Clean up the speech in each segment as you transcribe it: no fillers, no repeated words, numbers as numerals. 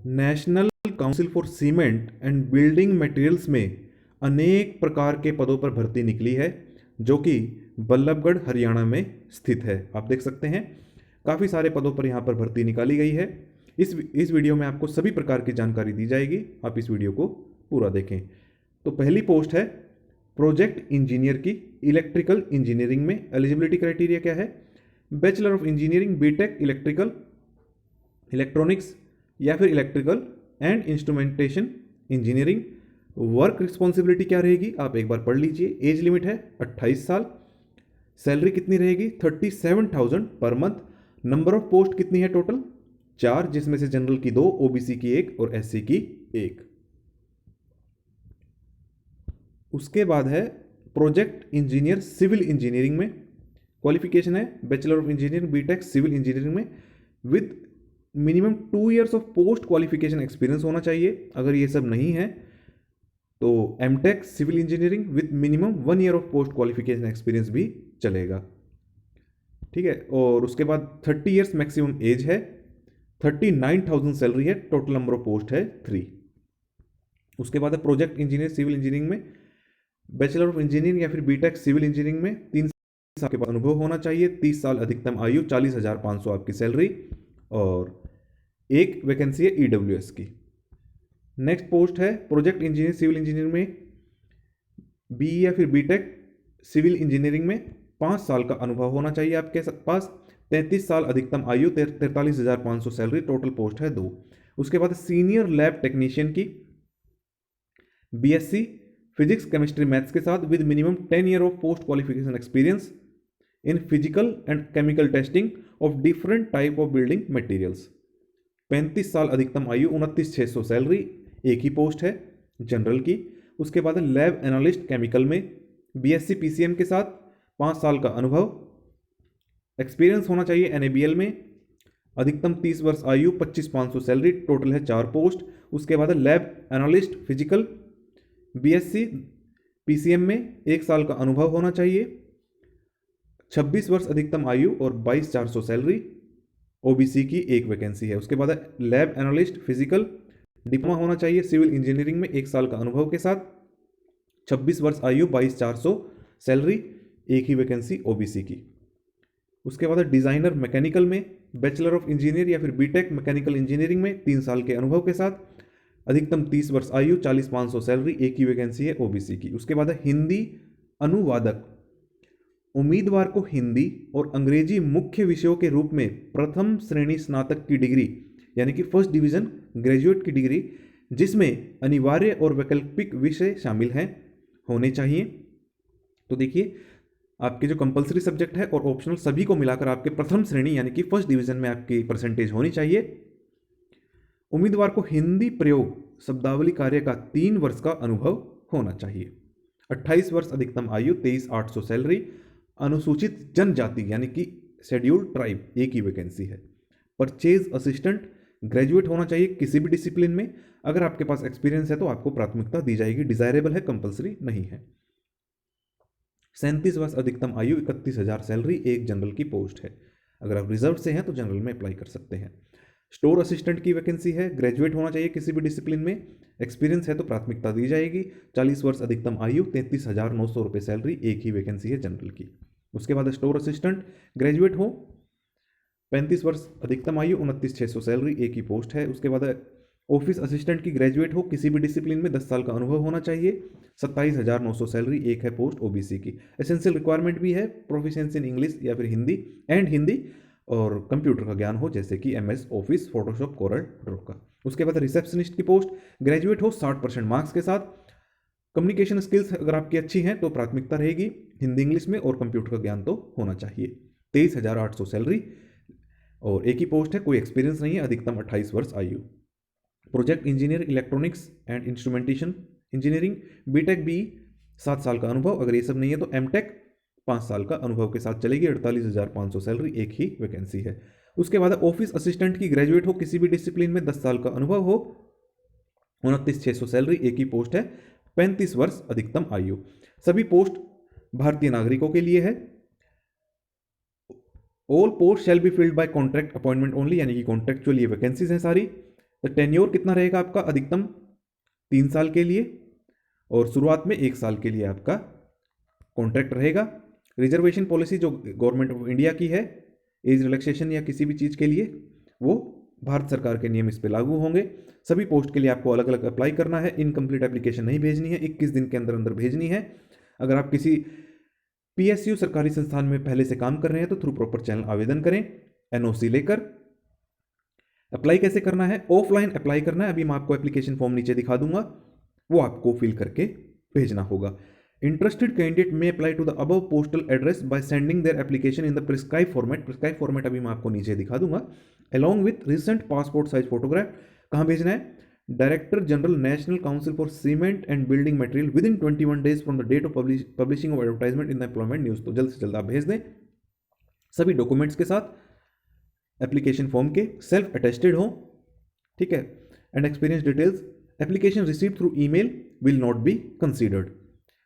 National council for cement and building materials में अनेक प्रकार के पदों पर भर्ती निकली है, जो कि बल्लभगढ़ हरियाणा में स्थित है। आप देख सकते हैं काफ़ी सारे पदों पर यहाँ पर भर्ती निकाली गई है। इस वीडियो में आपको सभी प्रकार की जानकारी दी जाएगी, आप इस वीडियो को पूरा देखें। तो पहली पोस्ट है प्रोजेक्ट इंजीनियर की। इलेक्ट्रिकल इंजीनियरिंग में एलिजिबिलिटी क्राइटेरिया क्या है? Bachelor of engineering, BTech electrical, electronics या फिर electrical and instrumentation engineering. Work responsibility क्या रहेगी आप एक बार पढ़ लीजिए। एज लिमिट है 28 साल। सैलरी कितनी रहेगी? 37,000 per month. Number of post कितनी है टोटल? 4, जिसमें से जनरल की 2, ओबीसी की 1 और एससी की 1। उसके बाद है प्रोजेक्ट इंजीनियर सिविल इंजीनियरिंग में। क्वालिफिकेशन है bachelor of engineering, BTech civil engineering में with minimum 2 years of post qualification experience होना चाहिए। अगर ये सब नहीं है तो MTech civil engineering with minimum 1 year of post qualification experience भी चलेगा। ठीक है। और उसके बाद 30 ईयर्स मैक्सिमम एज है। 39,000 सैलरी है। टोटल नंबर ऑफ पोस्ट है 3। उसके बाद है प्रोजेक्ट इंजीनियर सिविल इंजीनियरिंग में। बैचलर ऑफ इंजीनियरिंग या फिर बीटेक सिविल इंजीनियरिंग में 3 साल के बाद अनुभव होना चाहिए। 30 साल अधिकतम आयु, 40,500 आपकी सैलरी और 1 वैकेंसी है ईडब्ल्यूएस की। नेक्स्ट पोस्ट है प्रोजेक्ट इंजीनियर सिविल इंजीनियरिंग में बीई या फिर बीटेक सिविल इंजीनियरिंग में 5 साल का अनुभव होना चाहिए आपके पास। 33 साल अधिकतम आयु, 43,500 सैलरी। टोटल पोस्ट है 2। उसके बाद सीनियर लैब टेक्नीशियन की बीएससी फिजिक्स केमिस्ट्री मैथ्स के साथ with minimum 10 year of post qualification experience in physical and chemical testing of different type of building materials. 35 साल अधिकतम आयु, 29,600 सैलरी। एक ही पोस्ट है जनरल की। उसके बाद लैब एनालिस्ट केमिकल में बीएससी पीसीएम के साथ 5 साल का अनुभव, एक्सपीरियंस होना चाहिए एनएबीएल में। अधिकतम 30 वर्ष आयु, 25,500 सैलरी। टोटल है 4 पोस्ट। उसके बाद lab analyst physical BSc PCM में 1 साल का अनुभव होना चाहिए। 26 वर्ष अधिकतम आयु और 22,400 सैलरी। ओबीसी की 1 वैकेंसी है। उसके बाद लैब एनालिस्ट फिजिकल डिप्लोमा होना चाहिए सिविल इंजीनियरिंग में 1 साल का अनुभव के साथ। 26 वर्ष आयु, 22,400 सैलरी। 1 ही वैकेंसी ओबीसी की। उसके बाद डिजाइनर मैकेनिकल में बैचलर ऑफ इंजीनियर या फिर बीटेक मैकेनिकल इंजीनियरिंग में 3 साल के अनुभव के साथ। अधिकतम 30 वर्ष आयु, 40,500 सैलरी। 1 ही वैकेंसी है ओबीसी की। उसके बाद हिंदी अनुवादक। उम्मीदवार को हिंदी और अंग्रेजी मुख्य विषयों के रूप में प्रथम श्रेणी स्नातक की डिग्री यानी कि फर्स्ट डिवीजन ग्रेजुएट की डिग्री, जिसमें अनिवार्य और वैकल्पिक विषय शामिल हैं, होने चाहिए। तो देखिए आपके जो कंपलसरी सब्जेक्ट है और ऑप्शनल सभी को मिलाकर आपके प्रथम श्रेणी यानी कि फर्स्ट डिवीजन में आपकी परसेंटेज होनी चाहिए। उम्मीदवार को हिंदी प्रयोग शब्दावली कार्य का 3 वर्ष का अनुभव होना चाहिए। 28 वर्ष अधिकतम आयु, 23,800 सैलरी। अनुसूचित जनजाति यानी कि शेड्यूल्ड ट्राइब, 1 ही वैकेंसी है। परचेज असिस्टेंट ग्रेजुएट होना चाहिए किसी भी डिसिप्लिन में। अगर आपके पास एक्सपीरियंस है तो आपको प्राथमिकता दी जाएगी। डिजायरेबल है, कंपलसरी नहीं है। 37 वर्ष अधिकतम आयु, 31,000 सैलरी। 1 जनरल की पोस्ट है। अगर आप रिजर्व से हैं तो जनरल में अप्लाई कर सकते हैं। स्टोर असिस्टेंट की वैकेंसी है। ग्रेजुएट होना चाहिए किसी भी डिसिप्लिन में। एक्सपीरियंस है तो प्राथमिकता दी जाएगी। 40 वर्ष अधिकतम आयु, 33,900 रुपये सैलरी। 1 ही वैकेंसी है जनरल की। उसके बाद स्टोर असिस्टेंट ग्रेजुएट हो, 35 वर्ष अधिकतम आयु, 29,600 सैलरी। 1 ही पोस्ट है। उसके बाद ऑफिस असिस्टेंट की ग्रेजुएट हो किसी भी डिसिप्लिन में, 10 साल का अनुभव होना चाहिए। 27,900 सैलरी। 1 है पोस्ट ओबीसी की। एसेंशियल रिक्वायरमेंट भी है प्रोफिशिएंसी इन इंग्लिश या फिर हिंदी और कंप्यूटर का ज्ञान हो, जैसे कि MS office, Photoshop, Corel Draw का। उसके बाद रिसेप्शनिस्ट की पोस्ट ग्रेजुएट हो 60% मार्क्स के साथ। कम्युनिकेशन स्किल्स अगर आपकी अच्छी हैं तो प्राथमिकता रहेगी हिंदी इंग्लिश में, और कंप्यूटर का ज्ञान तो होना चाहिए। 23,800 सैलरी और 1 ही पोस्ट है। कोई एक्सपीरियंस नहीं है। अधिकतम 28 वर्ष आयु। Project engineer electronics and instrumentation engineering, BTech B 7 साल का अनुभव। अगर ये सब नहीं है तो एमटेक 5 साल का अनुभव के साथ चलेगी। 48,500 सैलरी। 1 ही वैकेंसी है। उसके बाद ऑफिस असिस्टेंट की ग्रेजुएट हो किसी भी डिसिप्लिन में, 10 साल का अनुभव हो। 29,600 सैलरी। 1 ही पोस्ट है। 35 वर्ष अधिकतम आयु। सभी पोस्ट भारतीय नागरिकों के लिए है। All post shall be filled bye contract appointment only, यानी कि कॉन्ट्रैक्चुअल ये वैकेंसीज हैं सारी। तो टेन्योर कितना रहेगा आपका? अधिकतम 3 साल के लिए और शुरुआत में 1 साल के लिए आपका कॉन्ट्रैक्ट रहेगा। रिजर्वेशन पॉलिसी जो गवर्नमेंट ऑफ इंडिया की है, एज रिलैक्सेशन या किसी भी चीज़ के लिए, वो भारत सरकार के नियम इस पे लागू होंगे। सभी पोस्ट के लिए आपको अलग अलग अप्लाई करना है। इनकम्प्लीट एप्लीकेशन नहीं भेजनी है, 21 दिन के अंदर अंदर भेजनी है। अगर आप किसी पीएसयू सरकारी संस्थान में पहले से काम कर रहे हैं तो थ्रू प्रॉपर चैनल आवेदन करें एनओसी लेकर। अप्लाई कैसे करना है? ऑफलाइन अप्लाई करना है। अभी मैं आपको एप्लीकेशन फॉर्म नीचे दिखा दूंगा, वो आपको फिल करके भेजना होगा। इंटरेस्टेड कैंडिडेट में apply to the above postal address by sending their application in the prescribed format. Prescribed format अभी मैं आपको नीचे दिखा दूंगा। Along with recent passport size photograph. कहाँ भेजना है? Director general national council for cement and building material within 21 days from the date of publishing of advertisement in the employment news. तो जल्द से जल्द आप भेज दें सभी डॉक्यूमेंट्स के साथ, एप्लीकेशन फॉर्म के सेल्फ अटेस्टेड हो, ठीक है, and experience details. Application receive through email will not be considered.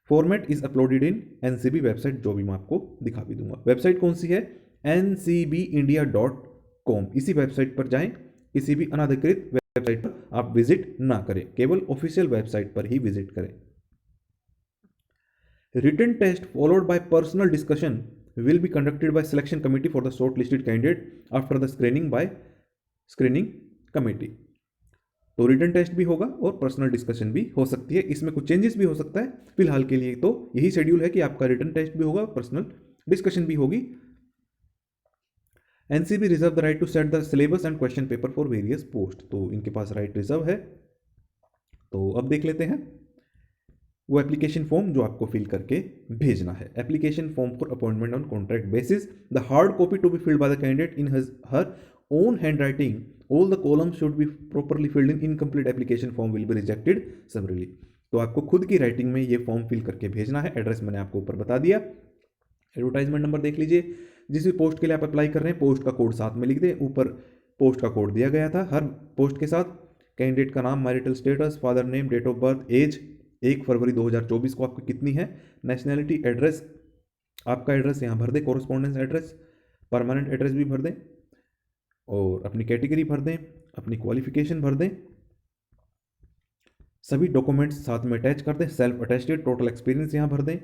Format is uploaded in NCB website, जो भी मैं आपको दिखा भी दूंगा। वेबसाइट कौन सी है? ncbindia.com। इसी वेबसाइट पर जाएं, किसी भी अनाधिकृत वेबसाइट पर आप विजिट ना करें, केवल ऑफिशियल वेबसाइट पर ही विजिट करें। Written test followed by personal discussion will be conducted by selection committee for the shortlisted candidate after the screening by screening committee। तो रिटन टेस्ट भी होगा और पर्सनल डिस्कशन भी हो सकती है, इसमें कुछ चेंजेस भी हो सकता है। फिलहाल के लिए तो यही शेड्यूल है कि आपका रिटन टेस्ट भी होगा, पर्सनल डिस्कशन भी होगी। NCB reserve the right to set the syllabus and question paper for various post. तो इनके पास राइट रिजर्व है। तो अब देख लेते हैं वो एप्लीकेशन फॉर्म जो आपको फिल करके भेजना है। Application form for appointment on contract basis, the hard copy to be filled by the candidate in her own hand writing, all the columns should be properly filled in, incomplete application form will be rejected summarily. तो आपको खुद की writing में ये form fill करके भेजना है। Address मैंने आपको ऊपर बता दिया। एडवर्टाइजमेंट नंबर देख लीजिए, जिस भी पोस्ट के लिए आप अप्लाई कर रहे हैं पोस्ट का कोड साथ में लिख दें। ऊपर पोस्ट का कोड दिया गया था हर पोस्ट के साथ। कैंडिडेट का नाम, marital status, father name, date of birth, age 1 फरवरी 2024 को आपकी कितनी है, नेशनैलिटी, एड्रेस, आपका एड्रेस यहाँ भर दें, कॉरेस्पॉन्डेंस एड्रेस, परमानेंट एड्रेस भी भर दें और अपनी कैटेगरी भर दें, अपनी क्वालिफिकेशन भर दें। सभी डॉक्यूमेंट्स साथ में अटैच कर दें, सेल्फ अटेस्टेड, टोटल एक्सपीरियंस यहाँ भर दें,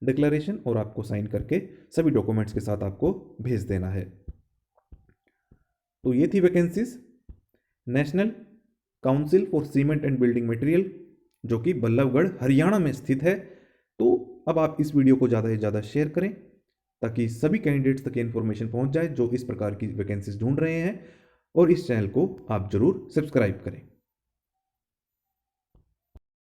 डिक्लेरेशन, और आपको साइन करके सभी डॉक्यूमेंट्स के साथ आपको भेज देना है। तो ये थी vacancies national council for cement and building material, जो कि बल्लभगढ़ हरियाणा में स्थित है। तो अब आप इस वीडियो को ज़्यादा से ज़्यादा शेयर करें ताकि सभी कैंडिडेट्स तक इन्फॉर्मेशन पहुंच जाए जो इस प्रकार की वैकेंसीज ढूंढ रहे हैं, और इस चैनल को आप जरूर सब्सक्राइब करें।